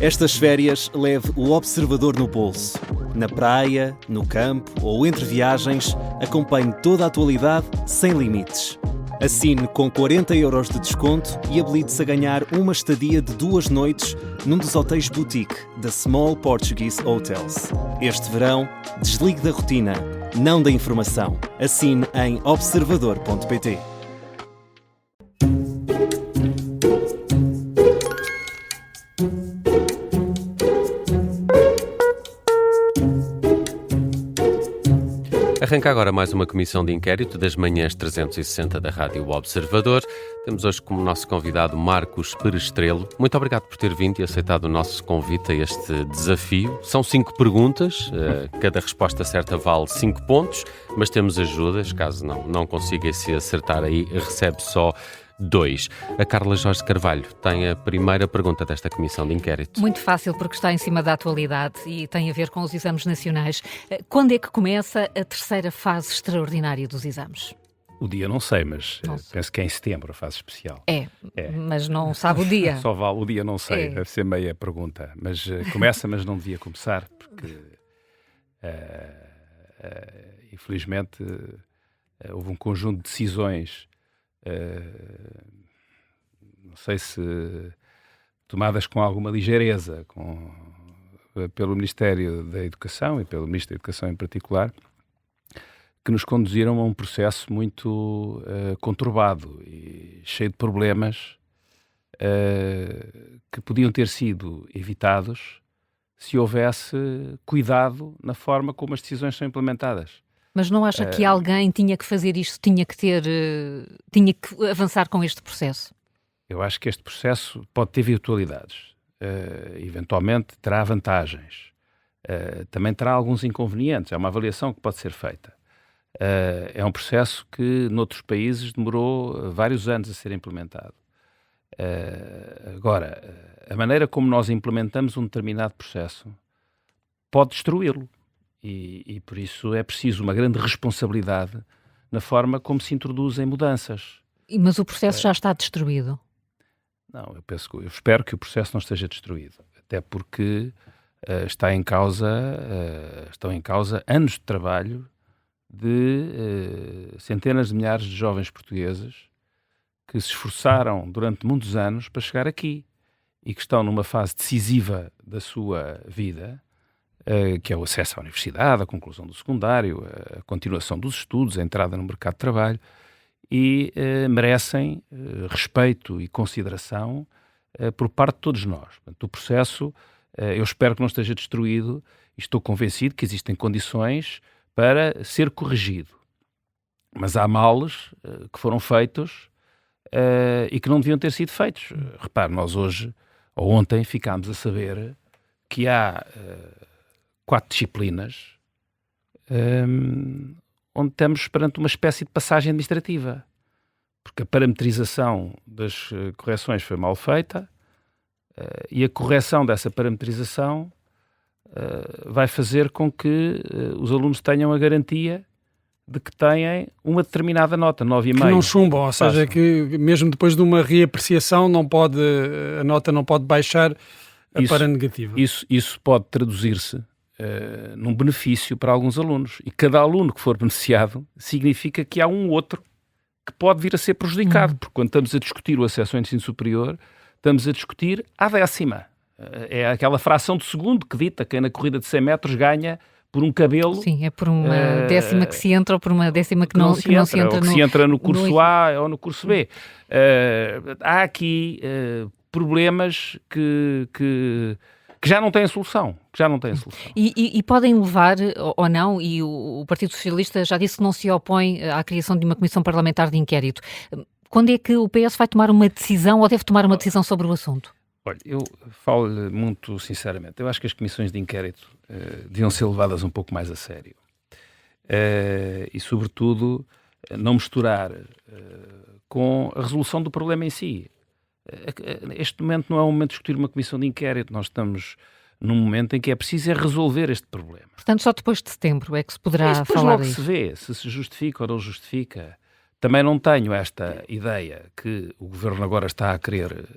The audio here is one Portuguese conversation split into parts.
Estas férias leve o Observador no bolso. Na praia, no campo ou entre viagens, acompanhe toda a atualidade sem limites. Assine com 40€ de desconto e habilite-se a ganhar uma estadia de 2 noites num dos hotéis boutique da Small Portuguese Hotels. Este verão, desligue da rotina, não da informação. Assine em observador.pt. Arranca agora mais uma comissão de inquérito das manhãs 360 da Rádio Observador. Temos hoje como nosso convidado Marcos Perestrelo. Muito obrigado por ter vindo e aceitado o nosso convite a este desafio. São 5 perguntas, cada resposta certa vale 5 pontos, mas temos ajudas, caso não consiga se acertar aí, recebe só 2. A Carla Jorge Carvalho tem a primeira pergunta desta comissão de inquérito. Muito fácil, porque está em cima da atualidade e tem a ver com os exames nacionais. Quando é que começa a terceira fase extraordinária dos exames? O dia não sei, mas penso que é em setembro, a fase especial. É. Mas não sabe o dia. Só vale o dia não sei, deve ser meia pergunta. Mas começa, mas não devia começar, porque infelizmente houve um conjunto de decisões, não sei se tomadas com alguma ligeireza pelo Ministério da Educação e pelo Ministro da Educação em particular, que nos conduziram a um processo muito conturbado e cheio de problemas que podiam ter sido evitados se houvesse cuidado na forma como as decisões são implementadas. Mas não acha que alguém tinha que fazer isto, tinha que avançar com este processo? Eu acho que este processo pode ter virtualidades. Eventualmente terá vantagens. Também terá alguns inconvenientes. É uma avaliação que pode ser feita. É um processo que, noutros países, demorou vários anos a ser implementado. Agora, a maneira como nós implementamos um determinado processo pode destruí-lo. E por isso é preciso uma grande responsabilidade na forma como se introduzem mudanças. Mas o processo já está destruído? Não, eu espero que o processo não esteja destruído, até porque estão em causa anos de trabalho de centenas de milhares de jovens portugueses que se esforçaram durante muitos anos para chegar aqui e que estão numa fase decisiva da sua vida, que é o acesso à universidade, a conclusão do secundário, a continuação dos estudos, a entrada no mercado de trabalho, e merecem respeito e consideração por parte de todos nós. Portanto, o processo, eu espero que não esteja destruído e estou convencido que existem condições para ser corrigido. Mas há males que foram feitos e que não deviam ter sido feitos. Repare, nós hoje, ou ontem, ficámos a saber que há 4 disciplinas onde estamos perante uma espécie de passagem administrativa, porque a parametrização das correções foi mal feita e a correção dessa parametrização vai fazer com que os alunos tenham a garantia de que têm uma determinada nota, 9,5. Que não chumbam, ou seja, que mesmo depois de uma reapreciação a nota não pode baixar para negativa. Isso pode traduzir-se num benefício para alguns alunos. E cada aluno que for beneficiado significa que há um outro que pode vir a ser prejudicado. Porque quando estamos a discutir o acesso ao ensino superior, estamos a discutir à 10ª. É aquela fração de segundo que dita quem na corrida de 100 metros ganha por um cabelo. Sim, é por uma décima que se entra ou por uma décima que não se entra. Ou que se entra no curso A ou no curso B. Há aqui problemas que já não têm solução. E podem levar, ou não, e o Partido Socialista já disse que não se opõe à criação de uma comissão parlamentar de inquérito. Quando é que o PS vai tomar uma decisão ou deve tomar uma decisão sobre o assunto? Olha, eu falo-lhe muito sinceramente. Eu acho que as comissões de inquérito deviam ser levadas um pouco mais a sério. E, sobretudo, não misturar com a resolução do problema em si. Este momento não é um momento de discutir uma comissão de inquérito. Nós estamos num momento em que é preciso resolver este problema. Portanto, só depois de setembro é que se poderá falar logo se vê se justifica ou não justifica. Também não tenho esta ideia que o Governo agora está a querer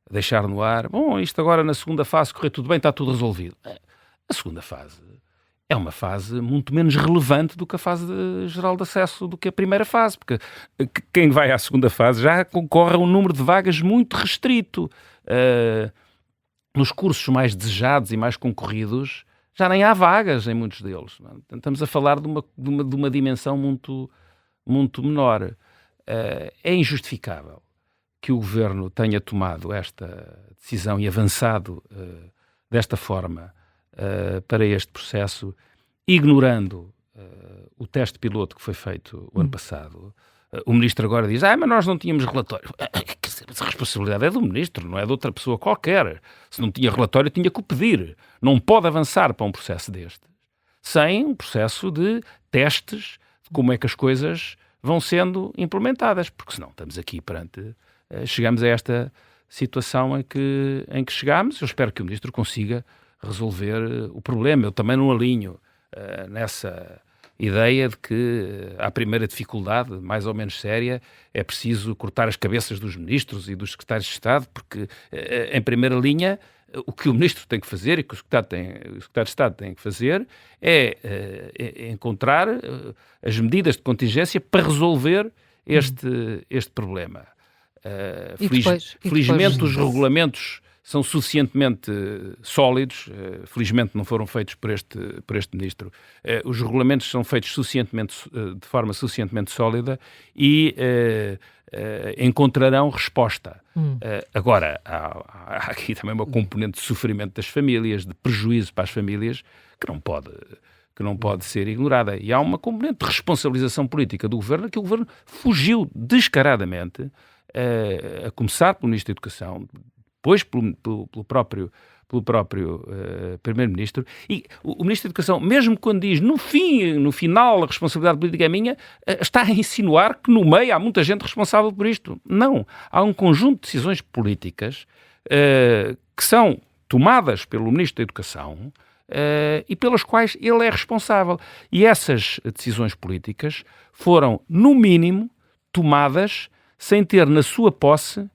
deixar no ar, bom, isto agora na segunda fase correr tudo bem, está tudo resolvido. A segunda fase é uma fase muito menos relevante do que a fase geral de acesso, do que a primeira fase, porque quem vai à segunda fase já concorre a um número de vagas muito restrito. Nos cursos mais desejados e mais concorridos, já nem há vagas em muitos deles. Estamos a falar de uma dimensão muito, muito menor. É injustificável que o Governo tenha tomado esta decisão e avançado desta forma para este processo, ignorando o teste piloto que foi feito o ano passado. O Ministro agora diz, mas nós não tínhamos relatório. A responsabilidade é do Ministro, não é de outra pessoa qualquer. Se não tinha relatório, tinha que o pedir. Não pode avançar para um processo deste sem um processo de testes de como é que as coisas vão sendo implementadas, porque senão estamos aqui chegamos a esta situação em que chegamos. Eu espero que o Ministro consiga resolver o problema. Eu também não alinho nessa ideia de que a primeira dificuldade, mais ou menos séria, é preciso cortar as cabeças dos ministros e dos secretários de Estado, porque, em primeira linha, o que o ministro tem que fazer e que o secretário de Estado tem que fazer é encontrar as medidas de contingência para resolver este problema. Felizmente os regulamentos são suficientemente sólidos, felizmente não foram feitos por este ministro, os regulamentos são feitos de forma suficientemente sólida e encontrarão resposta. Agora, há aqui também uma componente de sofrimento das famílias, de prejuízo para as famílias, que não pode ser ignorada. E há uma componente de responsabilização política do Governo, que o Governo fugiu descaradamente, a começar pelo Ministro da Educação, depois pelo próprio Primeiro-Ministro, e o Ministro da Educação, mesmo quando diz no final a responsabilidade política é minha, está a insinuar que no meio há muita gente responsável por isto. Não, há um conjunto de decisões políticas que são tomadas pelo Ministro da Educação e pelas quais ele é responsável. E essas decisões políticas foram, no mínimo, tomadas sem ter na sua posse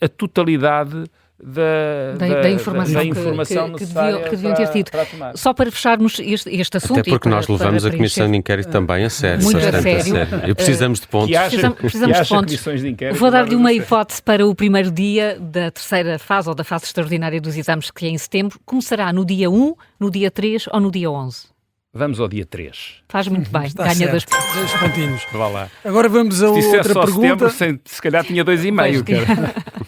a totalidade da informação necessária que deviam ter tido. Para tomar. Só para fecharmos este assunto. Até porque nós levamos a Comissão de Inquérito também a sério. Muito a sério. E precisamos de pontos. Precisamos de pontos. Vou dar-lhe uma hipótese para o primeiro dia da terceira fase ou da fase extraordinária dos exames, que é em setembro. Começará no dia 1, no dia 3 ou no dia 11? Vamos ao dia 3. Faz muito bem, Está ganha certo. 2 pontos. 2 pontinhos. Vá lá. Agora vamos a Se outra só pergunta. Setembro, se calhar tinha 2,5.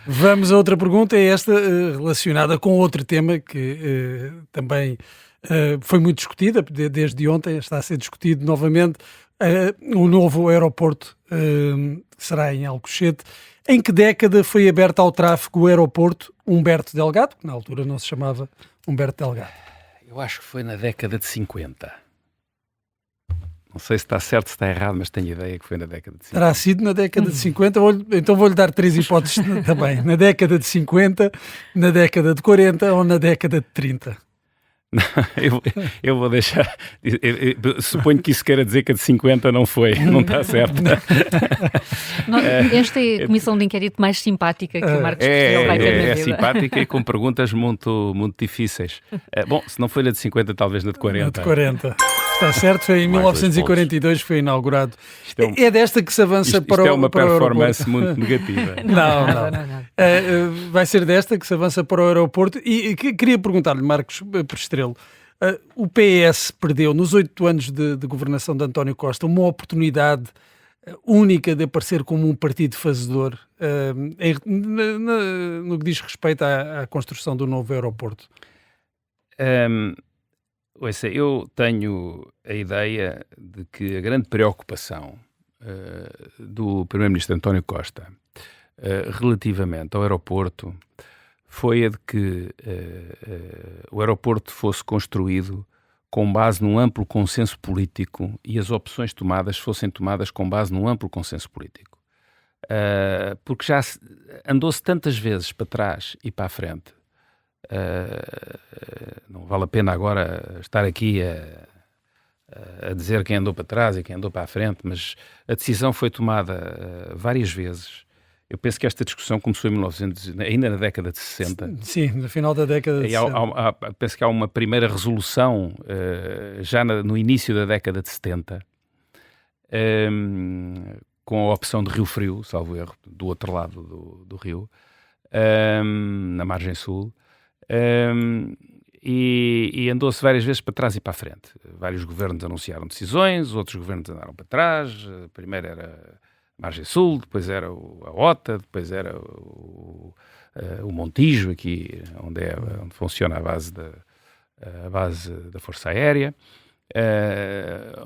Vamos a outra pergunta, é esta relacionada com outro tema que também foi muito discutida, desde ontem está a ser discutido novamente, o novo aeroporto que será em Alcochete. Em que década foi aberto ao tráfego o aeroporto Humberto Delgado, que na altura não se chamava Humberto Delgado? Eu acho que foi na década de 50. Não sei se está certo, se está errado, mas tenho ideia que foi na década de 50. Terá sido na década de 50, então vou-lhe dar 3 hipóteses também. Na década de 50, na década de 40 ou na década de 30? Não, eu vou deixar... suponho que isso queira dizer que a de 50 não foi, não está certo. Esta é a comissão de inquérito mais simpática que o Marcos Castelo vai ter na vida. É simpática e com perguntas muito, muito difíceis. Bom, se não foi na de 50, talvez na de 40. Na de 40. Está certo, foi em 1942 que foi inaugurado. É desta que se avança para o aeroporto. Isto é uma performance muito negativa. Não. Vai ser desta que se avança para o aeroporto. E queria perguntar-lhe, Marcos Perestrelo, o PS perdeu, nos 8 anos de governação de António Costa, uma oportunidade única de aparecer como um partido fazedor no que diz respeito à construção do novo aeroporto? Ouça, eu tenho a ideia de que a grande preocupação do Primeiro-Ministro António Costa relativamente ao aeroporto foi a de que o aeroporto fosse construído com base num amplo consenso político e as opções tomadas fossem tomadas com base num amplo consenso político. Porque já andou-se tantas vezes para trás e para a frente. Não vale a pena agora estar aqui a dizer quem andou para trás e quem andou para a frente, mas a decisão foi tomada várias vezes. Eu penso que esta discussão começou em 1900, ainda na década de 60. Sim, no final da década de 60. Penso que há uma primeira resolução já no início da década de 70, com a opção de Rio Frio, salvo erro, do outro lado do rio, na margem sul, e andou-se várias vezes para trás e para a frente. Vários governos anunciaram decisões, outros governos andaram para trás. Primeiro era a margem sul, depois era a OTA, depois era o Montijo, aqui onde funciona a base da Força Aérea,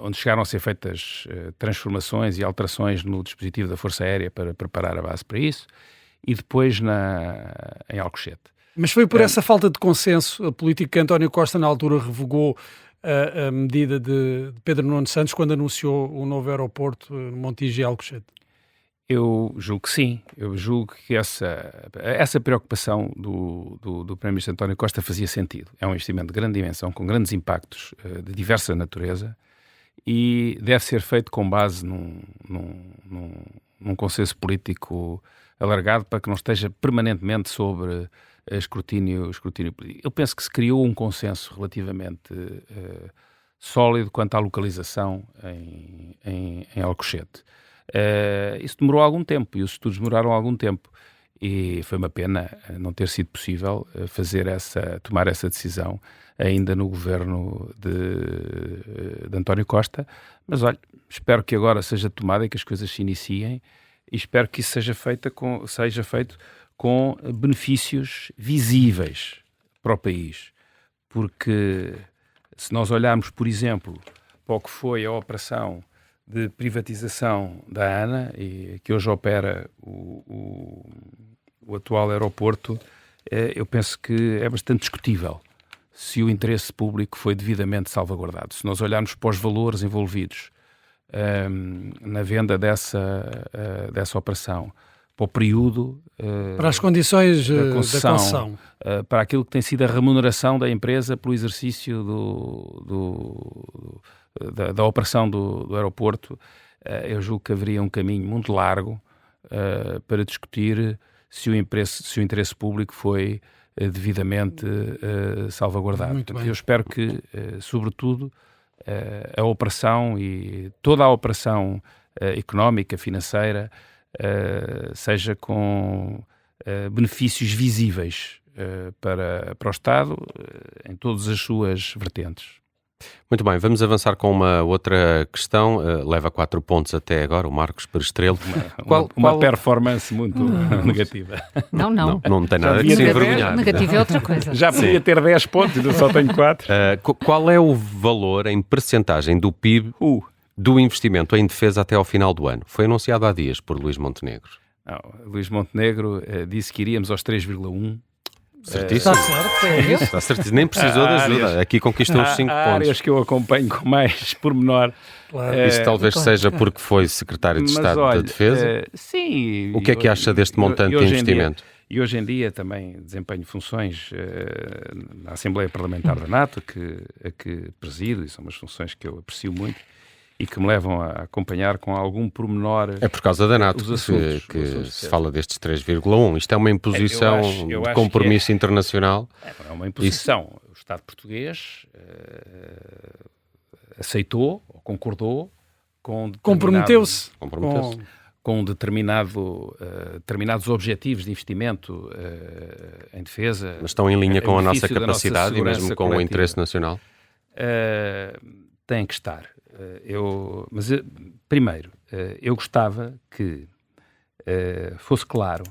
onde chegaram a ser feitas transformações e alterações no dispositivo da Força Aérea para preparar a base para isso, e depois em Alcochete. Mas foi por essa falta de consenso político que António Costa na altura revogou a medida de Pedro Nuno Santos quando anunciou o novo aeroporto no Montijo e Alcochete? Eu julgo que sim. Eu julgo que essa preocupação do Primeiro-Ministro António Costa fazia sentido. É um investimento de grande dimensão, com grandes impactos de diversa natureza, e deve ser feito com base num consenso político alargado, para que não esteja permanentemente sobre escrutínio político. Eu penso que se criou um consenso relativamente sólido quanto à localização em Alcochete. Isso demorou algum tempo, e os estudos demoraram algum tempo, e foi uma pena não ter sido possível tomar essa decisão ainda no governo de António Costa. Mas olha, espero que agora seja tomada e que as coisas se iniciem, e espero que isso seja feito com benefícios visíveis para o país, porque se nós olharmos, por exemplo, para o que foi a operação de privatização da ANA, e que hoje opera o atual aeroporto, eu penso que é bastante discutível se o interesse público foi devidamente salvaguardado. Se nós olharmos para os valores envolvidos na venda dessa operação, para o período, para as condições da concessão, para aquilo que tem sido a remuneração da empresa pelo exercício da operação do aeroporto, eu julgo que haveria um caminho muito largo para discutir se o interesse público foi devidamente salvaguardado. Portanto, eu espero que, sobretudo, a operação e toda a operação económica, financeira, seja com benefícios visíveis para o Estado em todas as suas vertentes. Muito bem, vamos avançar com uma outra questão. Leva 4 pontos até agora, o Marcos Perestrelo. Uma performance muito negativa. Não tem nada de se envergonhar. Negativo é outra coisa. Já podia ter 10 pontos, ainda só tenho 4. Qual é o valor em percentagem do PIB do investimento em defesa até ao final do ano? Foi anunciado há dias por Luís Montenegro. Luís Montenegro disse que iríamos aos 3,1%. Certíssimo. Está certo, é isso. Está certíssimo. Nem precisou de ajuda. Aqui conquistou os 5 pontos. Áreas que eu acompanho com mais pormenor. Claro. Isso talvez seja porque foi secretário de Estado da Defesa. Sim. O que é que acha deste montante de investimento? E hoje em dia também desempenho funções na Assembleia Parlamentar da NATO, a que presido, e são umas funções que eu aprecio muito e que me levam a acompanhar com algum pormenor. É por causa da NATO que se fala destes 3,1. Isto é uma imposição de compromisso internacional. É uma imposição. O Estado português aceitou, ou concordou, Comprometeu-se com determinados objetivos de investimento em defesa. Mas estão em linha com a nossa capacidade e mesmo com o interesse nacional? Têm que estar. Primeiro, eu gostava que fosse claro,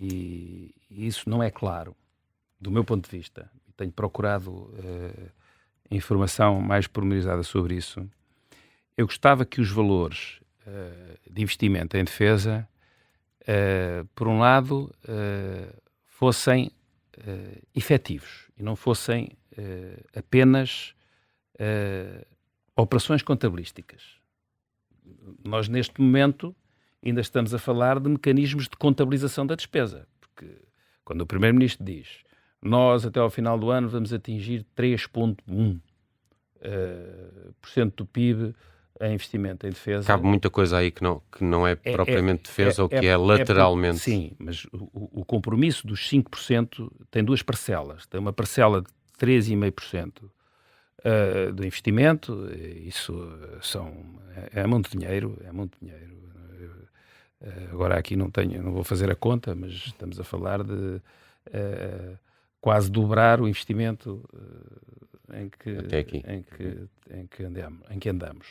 e isso não é claro, do meu ponto de vista, tenho procurado informação mais pormenorizada sobre isso. Eu gostava que os valores de investimento em defesa, por um lado, fossem efetivos e não fossem apenas operações contabilísticas. Nós, neste momento, ainda estamos a falar de mecanismos de contabilização da despesa, porque quando o Primeiro-Ministro diz nós, até ao final do ano, vamos atingir 3,1% do PIB em investimento em defesa... Cabe muita coisa aí que não é propriamente defesa ou que é lateralmente... Sim, mas o compromisso dos 5% tem duas parcelas. Tem uma parcela de 3,5% do investimento, isso é muito dinheiro, Agora aqui não vou fazer a conta, mas estamos a falar de quase dobrar o investimento em que andamos.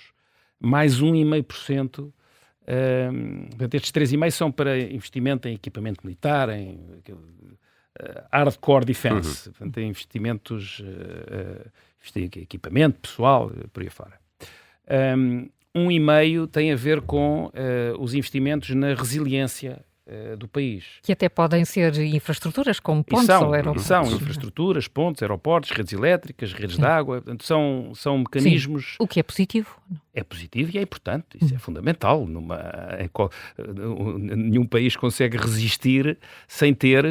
Mais 1,5%, estes 3,5% são para investimento em equipamento militar, em hardcore defense, portanto, em investimentos, equipamento pessoal, por aí fora. 1,5% tem a ver com os investimentos na resiliência do país. Que até podem ser infraestruturas, como pontes ou aeroportos. São infraestruturas, pontes, aeroportos, redes elétricas, redes de água, portanto, são mecanismos... Sim. O que é positivo. É positivo e é importante, isso é fundamental. Nenhum país consegue resistir sem ter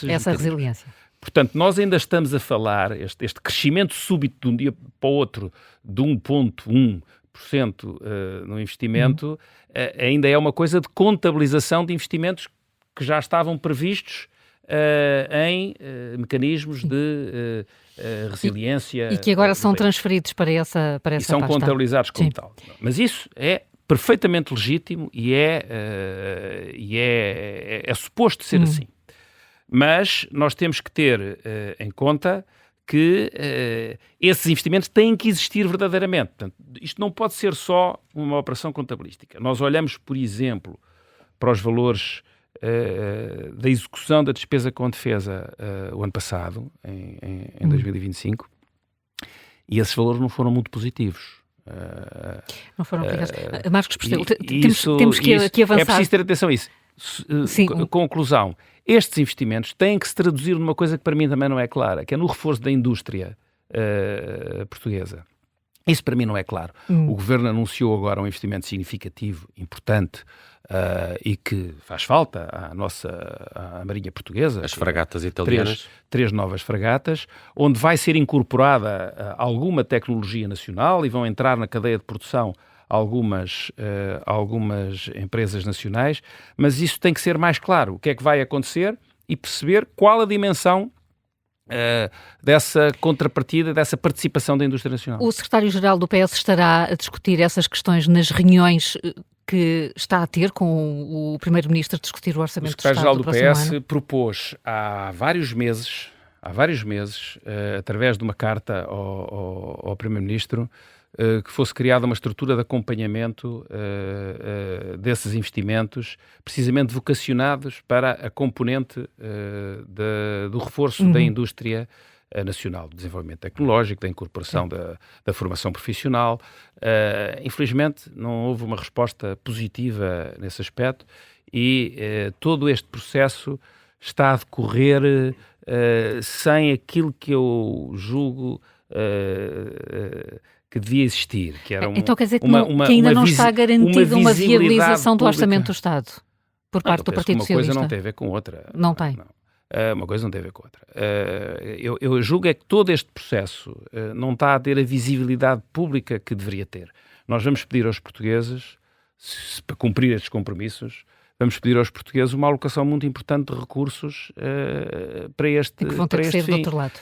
essa resiliência. Portanto, nós ainda estamos a falar, este crescimento súbito de um dia para o outro, de 1,1% no investimento, ainda é uma coisa de contabilização de investimentos que já estavam previstos em mecanismos de resiliência. E que agora são transferidos para essa e são pasta. contabilizados como tal. Mas isso é perfeitamente legítimo e é suposto ser assim. Mas nós temos que ter em conta que esses investimentos têm que existir verdadeiramente. Portanto, isto não pode ser só uma operação contabilística. Nós olhamos, por exemplo, para os valores da execução da despesa com defesa o ano passado, em 2025, e esses valores não foram muito positivos. Não foram aplicados. Marcos, temos que avançar. É preciso ter atenção a isso. Conclusão. Estes investimentos têm que se traduzir numa coisa que para mim também não é clara, que é no reforço da indústria portuguesa. Isso para mim não é claro. O Governo anunciou agora um investimento significativo, importante, e que faz falta à Marinha Portuguesa. As fragatas italianas. Três novas fragatas, onde vai ser incorporada alguma tecnologia nacional e vão entrar na cadeia de produção algumas empresas nacionais, mas isso tem que ser mais claro. O que é que vai acontecer e perceber qual a dimensão dessa contrapartida, dessa participação da indústria nacional. O secretário-geral do PS estará a discutir essas questões nas reuniões que está a ter com o primeiro-ministro a discutir o orçamento do Estado do próximo ano? O secretário-geral do PS propôs há vários meses, através de uma carta ao primeiro-ministro, que fosse criada uma estrutura de acompanhamento desses investimentos, precisamente vocacionados para a componente do reforço da indústria nacional, do desenvolvimento tecnológico, da incorporação da formação profissional. Infelizmente, não houve uma resposta positiva nesse aspecto e todo este processo está a decorrer sem aquilo que eu julgo que devia existir, que era então quer dizer que ainda não está garantida uma viabilização do orçamento do Estado por parte do Partido Socialista? Uma coisa não tem a ver com outra. Não tem? Não. Uma coisa não tem a ver com outra. Eu julgo é que todo este processo não está a ter a visibilidade pública que deveria ter. Nós vamos pedir aos portugueses, para cumprir estes compromissos, vamos pedir aos portugueses uma alocação muito importante de recursos para este fim. Que vão ter que ser do outro lado.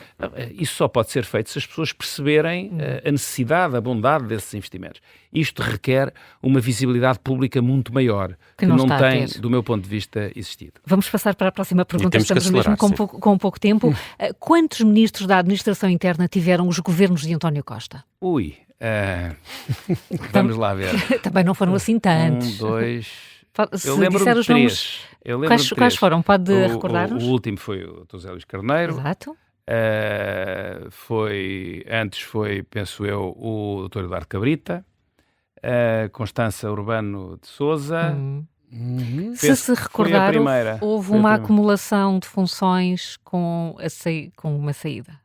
Isso só pode ser feito se as pessoas perceberem a necessidade, a bondade desses investimentos. Isto requer uma visibilidade pública muito maior, que não tem, do meu ponto de vista, existido. Vamos passar para a próxima pergunta. Estamos mesmo com pouco tempo. Quantos ministros da Administração Interna tiveram os governos de António Costa? Vamos lá ver. Também não foram assim tantos. 1, 2... Eu lembro de 3. Quais foram? Pode recordar-nos? O último foi o Dr. José Luís Carneiro. Exato. Antes foi, penso eu, o Dr. Eduardo Cabrita, Constança Urbano de Sousa. Se recordar, houve uma acumulação de funções com uma saída.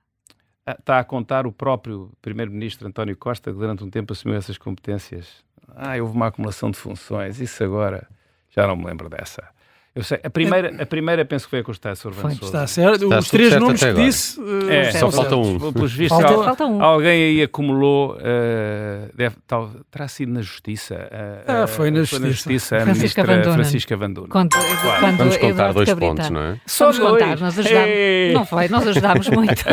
Está a contar o próprio Primeiro-Ministro António Costa, que durante um tempo assumiu essas competências. Houve uma acumulação de funções. Isso agora, já não me lembro dessa. Eu sei, a primeira penso que foi a que o Estado Urbano Sousa. Está certo. Está Os três certo nomes até que agora. disse Só são falta certos. um. Pelos vistos, Falta um. alguém aí acumulou, terá sido na Justiça. Foi na Justiça. Justiça. A Francisca ministra Van Dunen. Francisca Van Dunen. Quando Vamos contar Eduardo 2 Cabrita. pontos, não é? Vamos dois. contar, nós ajudámos. Não foi, nós ajudámos muito.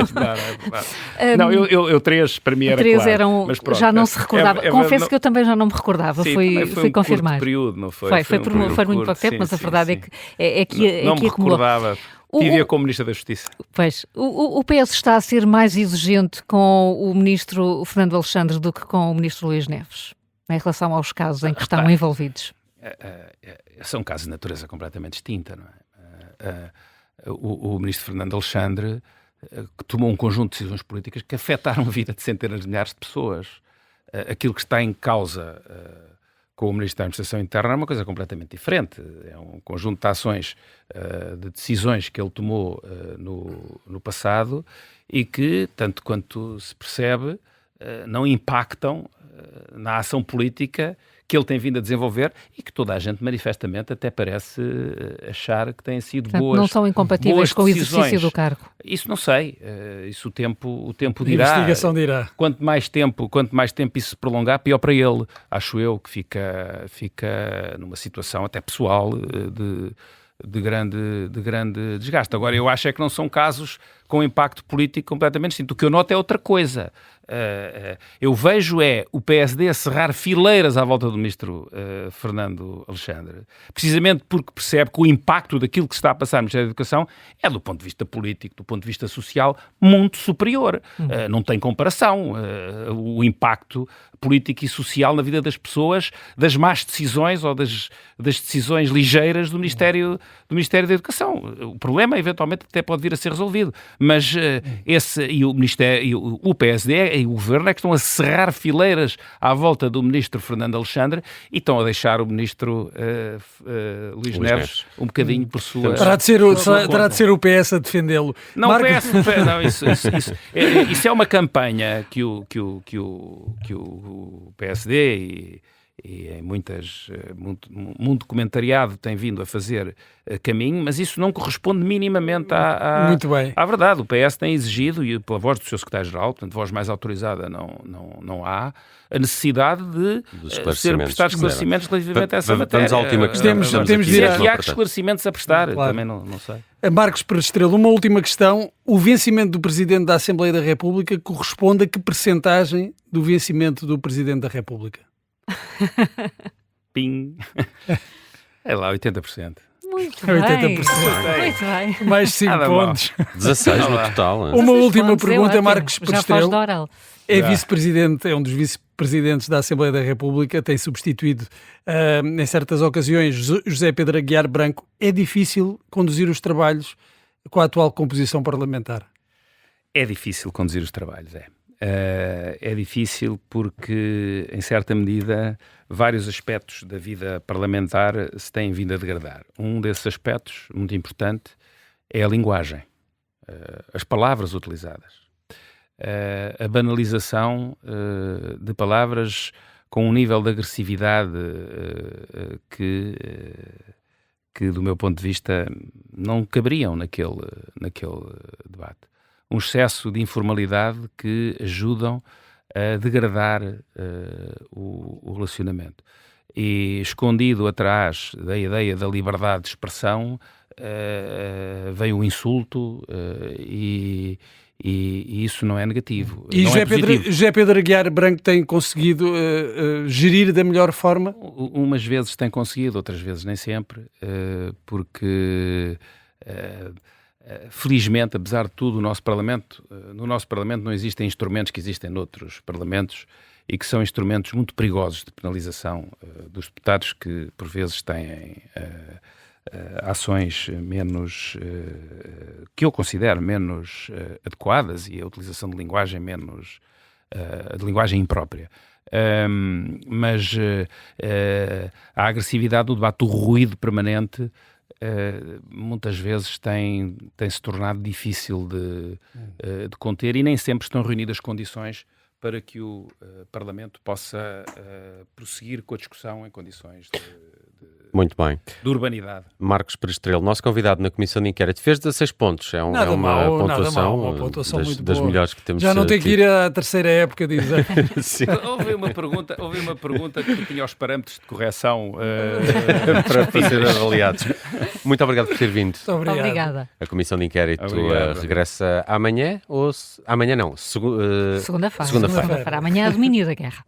Não, eu 3 para mim era 3 claro. eram, Mas pronto, já não se recordava. Confesso não, que eu também já não me recordava, sim, fui foi um confirmar. curto período, não foi? Foi um período muito pouco curto, tempo, sim, mas a sim, verdade sim. é que Não me acumulou. recordava. Vivia como Ministro da Justiça. Pois, o PS está a ser mais exigente com o Ministro Fernando Alexandre do que com o Ministro Luís Neves, em relação aos casos em que estão envolvidos. São casos de natureza completamente distinta, não é? O Ministro Fernando Alexandre que tomou um conjunto de decisões políticas que afetaram a vida de centenas de milhares de pessoas. Aquilo que está em causa com o Ministro da Administração Interna é uma coisa completamente diferente. É um conjunto de ações, de decisões que ele tomou no passado e que, tanto quanto se percebe, não impactam na ação política que ele tem vindo a desenvolver e que toda a gente manifestamente até parece achar que têm sido Portanto, boas. não são incompatíveis boas com o exercício decisões. do cargo. Isso não sei. Isso o tempo A dirá. investigação dirá. Quanto mais tempo isso se prolongar, pior para ele. Acho eu que fica numa situação até pessoal de grande desgaste. Agora, eu acho é que não são casos com impacto político completamente distinto. O que eu noto é outra coisa. Eu vejo o PSD cerrar fileiras à volta do Ministro Fernando Alexandre, precisamente porque percebe que o impacto daquilo que se está a passar no Ministério da Educação é, do ponto de vista político, do ponto de vista social, muito superior. Não tem comparação. O impacto político e social na vida das pessoas, das más decisões ou das decisões ligeiras do Ministério da Educação. O problema, eventualmente, até pode vir a ser resolvido. Mas o PSD e o Governo é que estão a cerrar fileiras à volta do Ministro Fernando Alexandre e estão a deixar o Ministro Luís Neves um bocadinho por sua... Terá de ser o PS a defendê-lo. Não, não, isso é uma campanha que o PSD e em muito comentariado tem vindo a fazer caminho, mas isso não corresponde minimamente à verdade. O PS tem exigido, e pela voz do seu secretário-geral, portanto, voz mais autorizada não há, a necessidade de ser prestados esclarecimentos relativamente a essa matéria. Vamos à última questão. Temos de ir que há esclarecimentos a prestar, claro. Também não sei. Marcos Perestrelo, uma última questão. O vencimento do Presidente da Assembleia da República corresponde a que percentagem do vencimento do Presidente da República? Pim. É lá, 80%. Muito bem. 80%. Muito bem. Mais 5 pontos. 16 no total. Uma última pontos, pergunta, ótimo. Marcos Perestrelo. É vice-presidente, é um dos vice-presidentes da Assembleia da República, tem substituído em certas ocasiões José Pedro Aguiar Branco. É difícil conduzir os trabalhos com a atual composição parlamentar? É difícil conduzir os trabalhos, é difícil porque, em certa medida, vários aspectos da vida parlamentar se têm vindo a degradar. Um desses aspectos, muito importante, é a linguagem, as palavras utilizadas, a banalização de palavras com um nível de agressividade que, do meu ponto de vista, não caberiam naquele debate. Um excesso de informalidade que ajudam a degradar o relacionamento. E escondido atrás da ideia da liberdade de expressão veio o insulto e isso não é negativo. E José Pedro Aguiar Branco tem conseguido gerir da melhor forma? Umas vezes tem conseguido, outras vezes nem sempre, porque... felizmente, apesar de tudo, no nosso Parlamento não existem instrumentos que existem noutros Parlamentos e que são instrumentos muito perigosos de penalização dos deputados que, por vezes, têm ações menos, que eu considero menos adequadas e a utilização de linguagem de linguagem imprópria. Mas a agressividade do debate, o ruído permanente, muitas vezes tem-se tornado difícil de conter e nem sempre estão reunidas condições para que o Parlamento possa prosseguir com a discussão em condições Muito bem. de urbanidade. Marcos Perestrelo, nosso convidado na Comissão de Inquérito, fez 16 pontos. É Nada uma mal, pontuação, uma pontuação muito das boa. melhores que temos. Já não tem que tido. ir à terceira época de exame. Sim. Houve uma pergunta que tinha os parâmetros de correção Para ser avaliados. Muito obrigado por ter vindo. Muito obrigado. Obrigada. A Comissão de Inquérito Obrigado. regressa amanhã ou amanhã não, Segunda-feira. Segunda-feira. Amanhã é domínio da guerra.